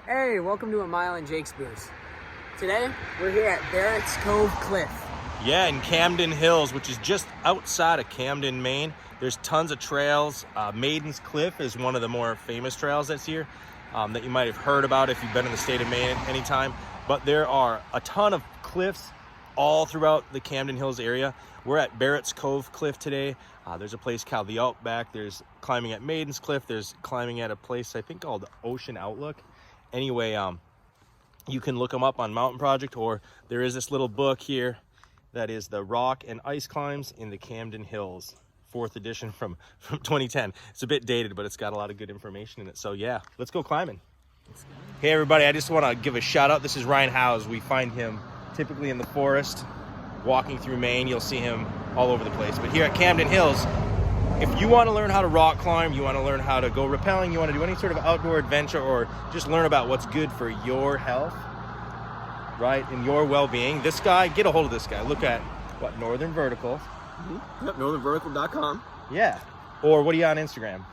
Hey, welcome to a mile in Jake's Booth. Today, we're here at Barrett's Cove Cliff. Yeah, in Camden Hills, which is just outside of Camden, Maine. There's tons of trails. Maiden's Cliff is one of the more famous trails that's here that you might have heard about if you've been in the state of Maine at any time. But there are a ton of cliffs all throughout the Camden Hills area. We're at Barrett's Cove Cliff today. There's a place called the Outback. There's climbing at Maiden's Cliff. There's climbing at a place I think called Ocean Outlook. Anyway, you can look them up on Mountain Project, or there is this little book here that is the Rock and Ice Climbs in the Camden Hills, 4th edition from 2010. It's a bit dated, but it's got a lot of good information in it. So yeah, let's go climbing. Hey everybody, I just want to give a shout out. This is Ryan Howes. We find him typically in the forest, walking through Maine. You'll see him all over the place. But here at Camden Hills, if you want to learn how to rock climb, you want to learn how to go rappelling, you want to do any sort of outdoor adventure, or just learn about what's good for your health, right, and your well-being, this guy, get a hold of this guy. Look at, what, Northern Vertical. Mm-hmm. Yep, northernvertical.com. Yeah. Or what are you on Instagram?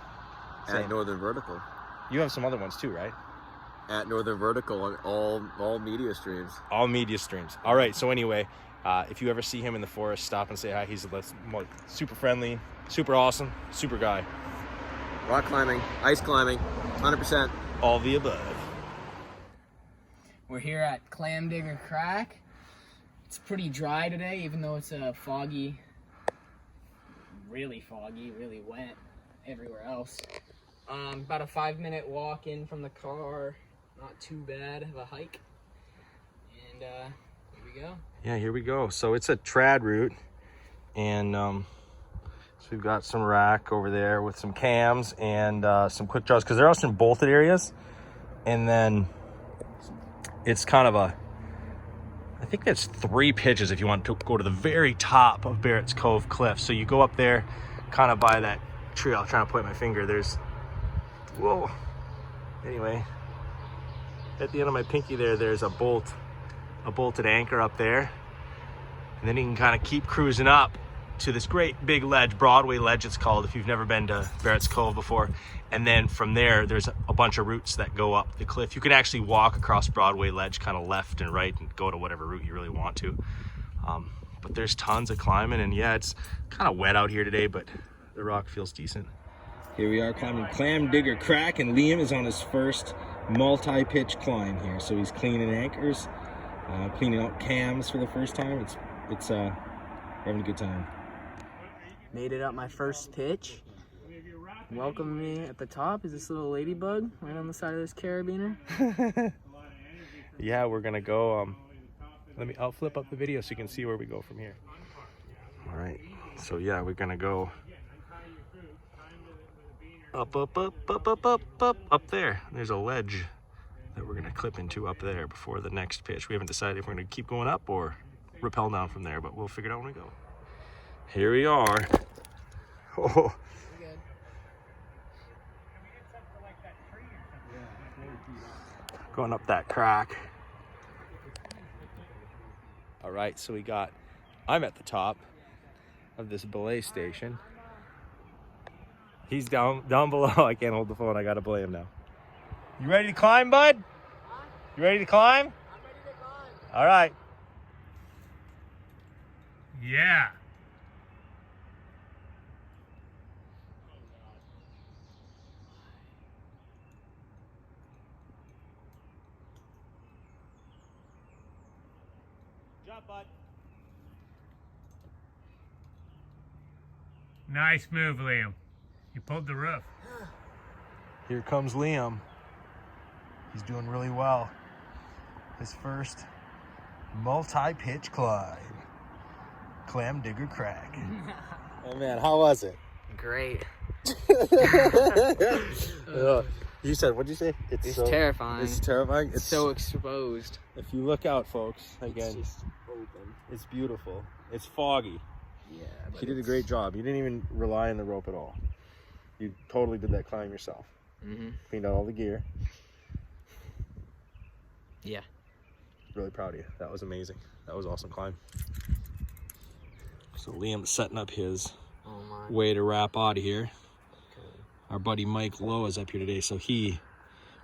At Northern Vertical. You have some other ones too, right? At Northern Vertical on all media streams. All media streams. All right, so anyway, if you ever see him in the forest, stop and say hi. He's super friendly, super awesome, super guy. Rock climbing, ice climbing, 100%. All the above. We're here at Clam Digger Crack. It's pretty dry today, even though it's foggy, really wet everywhere else. About a 5-minute walk in from the car, not too bad of a hike. And here we go. Yeah, here we go. So it's a trad route, and so we've got some rack over there with some cams and some quick draws, because there are some bolted areas, and then it's kind of I think that's 3 pitches if you want to go to the very top of Barrett's Cove Cliff. So you go up there kind of by that tree. I'm trying to point my finger. Whoa. Anyway, at the end of my pinky there's a bolted anchor up there. And then you can kind of keep cruising up to this great big ledge, Broadway Ledge it's called, if you've never been to Barrett's Cove before. And then from there, there's a bunch of routes that go up the cliff. You can actually walk across Broadway Ledge kind of left and right and go to whatever route you really want to. But there's tons of climbing, and yeah, it's kind of wet out here today, but the rock feels decent. Here we are climbing Clam Digger Crack, and Liam is on his first multi-pitch climb here. So he's cleaning anchors, cleaning out cams for the first time. It's having a good time. Made it up my first pitch. Welcome me at the top is this little ladybug right on the side of this carabiner. Yeah, we're gonna go. I'll flip up the video so you can see where we go from here. All right. So yeah, we're gonna go up there. There's a ledge that we're gonna clip into up there before the next pitch. We haven't decided if we're gonna keep going up or rappel down from there, but we'll figure it out when we go. Here we are. Oh. Going up that crack. All right, so I'm at the top of this belay station. He's down below. I can't hold the phone. I gotta belay him now. You ready to climb, bud? You ready to climb? I'm ready to climb. All right. Yeah. Jump, bud. Nice move, Liam. You pulled the roof. Here comes Liam. He's doing really well. His first multi-pitch climb. Clam Digger Crack. Oh man, how was it? Great. You said, what'd you say? It's terrifying. It's terrifying. It's so exposed. If you look out, folks, again, It's just open. it's beautiful. It's foggy. Yeah. You did a great job. You didn't even rely on the rope at all. You totally did that climb yourself. Mm-hmm. Cleaned out all the gear. Yeah. Really proud of you. That was amazing. That was an awesome climb. So Liam's setting up his way to wrap out of here. Okay. Our buddy Mike Lowe is up here today, so he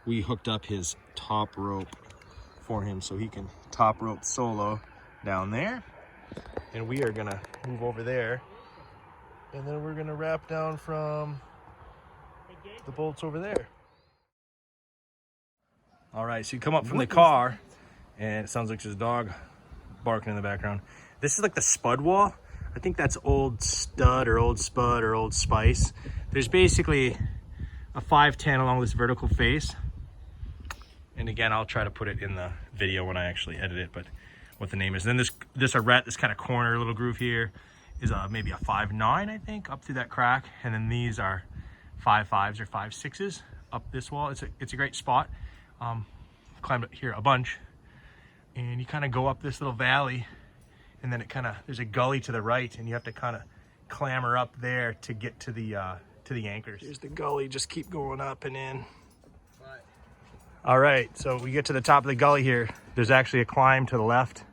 we hooked up his top rope for him so he can top rope solo down there. And we are gonna move over there, and then we're gonna wrap down from the bolts over there. All right, so you come up from the car, and it sounds like there's a dog barking in the background. This is like the spud wall. I think that's old stud or old spud or old spice. There's basically a 510 along this vertical face. And again, I'll try to put it in the video when I actually edit it, but what the name is. And then this arete, this kind of corner little groove here is maybe a 5.9, I think, up through that crack. And then these are 5.5s or 5.6s up this wall. It's a great spot. Climbed up here a bunch, and you kind of go up this little valley, and then there's a gully to the right, and you have to kind of clamber up there to get to the anchors. Here's the gully, just keep going up and in. All right, so we get to the top of the gully here. There's actually a climb to the left,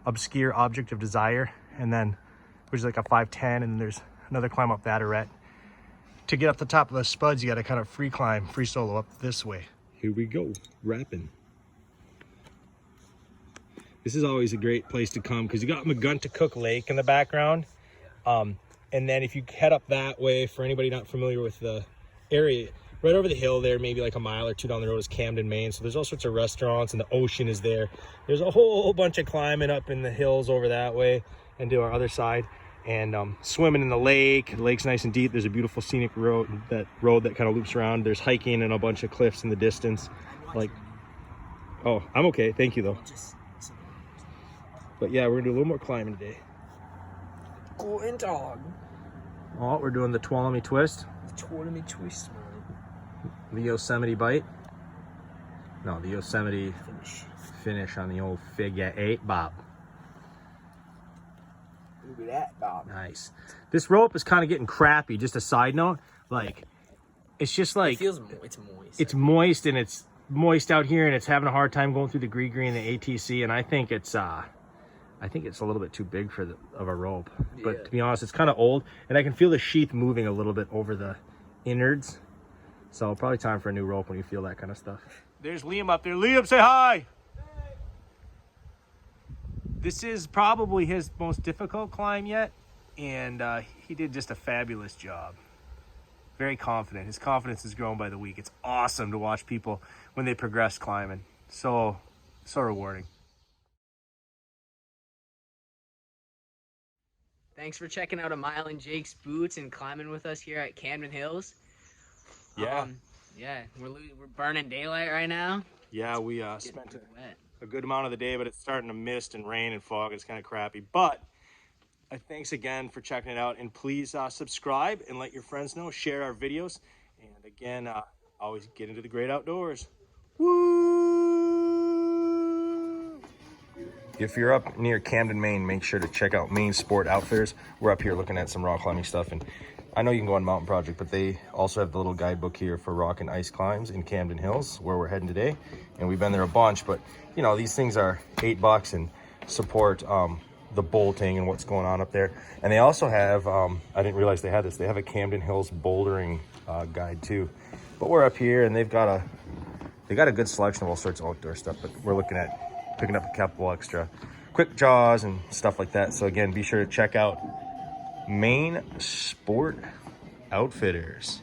obscure object of desire, and then which is like a 510, and then there's another climb up that arete. To get up the top of the spuds, you got to kind of free solo up this way. Here we go, wrapping. This is always a great place to come because you got McGuntacook Lake in the background. And then if you head up that way, for anybody not familiar with the area, right over the hill there, maybe like a mile or two down the road, is Camden, Maine. So there's all sorts of restaurants, and the ocean is there. There's a whole bunch of climbing up in the hills over that way and to our other side. And swimming in the lake. The lake's nice and deep. There's a beautiful scenic road that kind of loops around. There's hiking and a bunch of cliffs in the distance. Like, oh, I'm okay. Thank you, though. But yeah, we're gonna do a little more climbing today. Guten Tag. Oh, we're doing the Tuolumne twist. The Tuolumne twist, man. The Yosemite bite. No, the Yosemite finish on the old figure 8 bob. Look at that, Bob. Nice. This rope is kind of getting crappy. Just a side note, like, it's just like It's moist. It's moist, and it's moist out here, and it's having a hard time going through the gree and the ATC. And I think it's a little bit too big for of a rope. But to be honest, it's kind of old, and I can feel the sheath moving a little bit over the innards. So probably time for a new rope when you feel that kind of stuff. There's Liam up there. Liam, say hi. This is probably his most difficult climb yet, and he did just a fabulous job. Very confident. His confidence is growing by the week. It's awesome to watch people when they progress climbing. So rewarding. Thanks for checking out a mile in Jake's boots and climbing with us here at Camden Hills. Yeah. We're burning daylight right now. Yeah, we spent a good amount of the day, but it's starting to mist and rain and fog. It's kind of crappy. But thanks again for checking it out, and please subscribe and let your friends know. Share our videos, and again, always get into the great outdoors. Woo! If you're up near Camden, Maine, make sure to check out Maine Sport Outfitters. We're up here looking at some rock climbing stuff, and I know you can go on Mountain Project, but they also have the little guidebook here for rock and ice climbs in Camden Hills, where we're heading today. And we've been there a bunch, but you know, these things are $8 and support the bolting and what's going on up there. And they also have, I didn't realize they had this, they have a Camden Hills bouldering guide too. But we're up here, and they got a good selection of all sorts of outdoor stuff, but we're looking at picking up a couple extra quick jaws and stuff like that. So again, be sure to check out Maine Sport Outfitters.